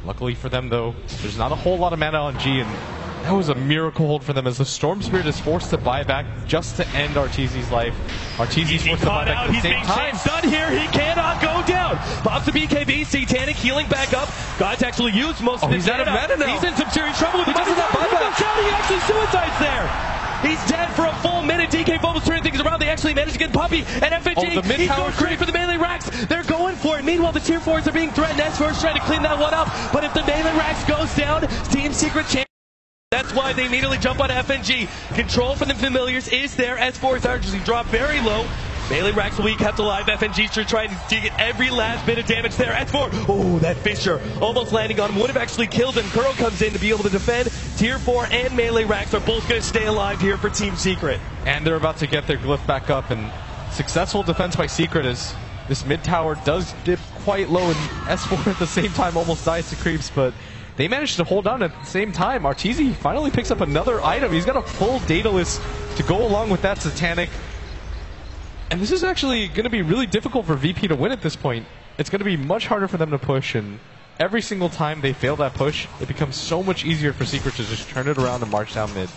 Luckily for them, though, there's not a whole lot of mana on G, and that was a miracle hold for them as the Storm Spirit is forced to buy back just to end Arteezy's life. Arteezy's forced to buy back at the same time. He's being stunned here. He cannot go down. Pops the BKB. Satanic healing back up. God's actually used most of his mana. He's out of mana now. He's in some serious trouble with the buyback. He actually suicides there. He's dead for a full minute. DK Bubbles turning things around. They actually managed to get Puppy and FNG. He's going great for the melee racks. They're going for it. Meanwhile, the tier 4s are being threatened. S4's trying to clean that one up. But if the melee racks goes down, Team Secret champion. That's why they immediately jump on FNG. Control from the familiars is there. S4's actually dropped very low. Melee racks will be kept alive. FNG's trying to get every last bit of damage there. S4, oh, that Fissure almost landing on him. Would have actually killed him. Kuro comes in to be able to defend. Tier 4 and melee racks are both going to stay alive here for Team Secret. And they're about to get their glyph back up. And successful defense by Secret as this mid tower does dip quite low. And S4 at the same time almost dies to creeps, but they managed to hold on at the same time. Arteezy finally picks up another item. He's got a full Daedalus to go along with that Satanic. And this is actually going to be really difficult for VP to win at this point. It's going to be much harder for them to push, and every single time they fail that push, it becomes so much easier for Secret to just turn it around and march down mid.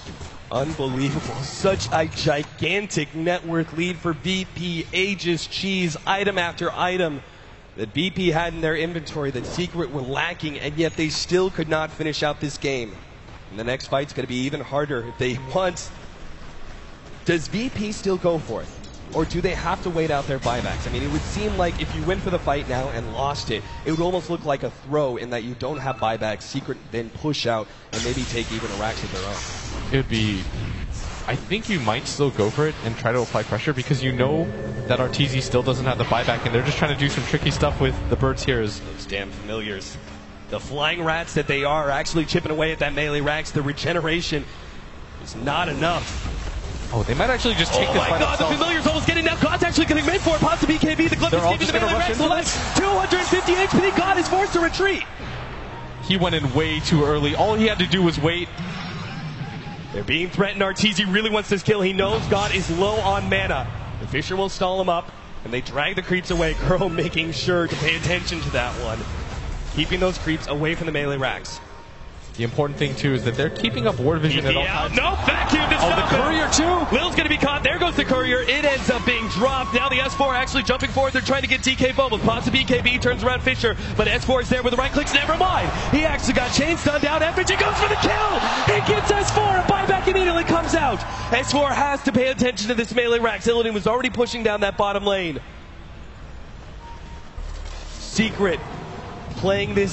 Unbelievable. Such a gigantic net worth lead for BP. Aegis, cheese, item after item that BP had in their inventory that Secret were lacking, and yet they still could not finish out this game. And the next fight's going to be even harder if they want. Does BP still go for it? Or do they have to wait out their buybacks? I mean, it would seem like if you went for the fight now and lost it, it would almost look like a throw in that you don't have buybacks. Secret then push out and maybe take even a racks of their own. It would be... I think you might still go for it and try to apply pressure because you know that Arteezy still doesn't have the buyback, and they're just trying to do some tricky stuff with the birds here. Those damn familiars. The flying rats that they are actually chipping away at that melee racks. The regeneration is not enough. Oh, they might actually just take this fight. Oh my god, the familiar's almost getting now. God's actually getting made for it. Pops the BKB. The glove is giving the melee racks the left. 250 HP. God is forced to retreat. He went in way too early. All he had to do was wait. They're being threatened. Arteezy really wants this kill. He knows God is low on mana. The Fissure will stall him up, and they drag the creeps away. Kuro making sure to pay attention to that one. Keeping those creeps away from the melee racks. The important thing, too, is that they're keeping up ward vision at all times. No, vacuum to stop the courier, too. Lil's going to be caught. There goes the courier. It ends up being dropped. Now the S4 actually jumping forward. They're trying to get DK Bubbles. Pops the BKB, turns around Fissure, but S4 is there with the right clicks. Never mind. He actually got chain stunned down. FNG goes for the kill. He gets S4. A buyback immediately comes out. S4 has to pay attention to this melee rack. Illidan was already pushing down that bottom lane. Secret playing this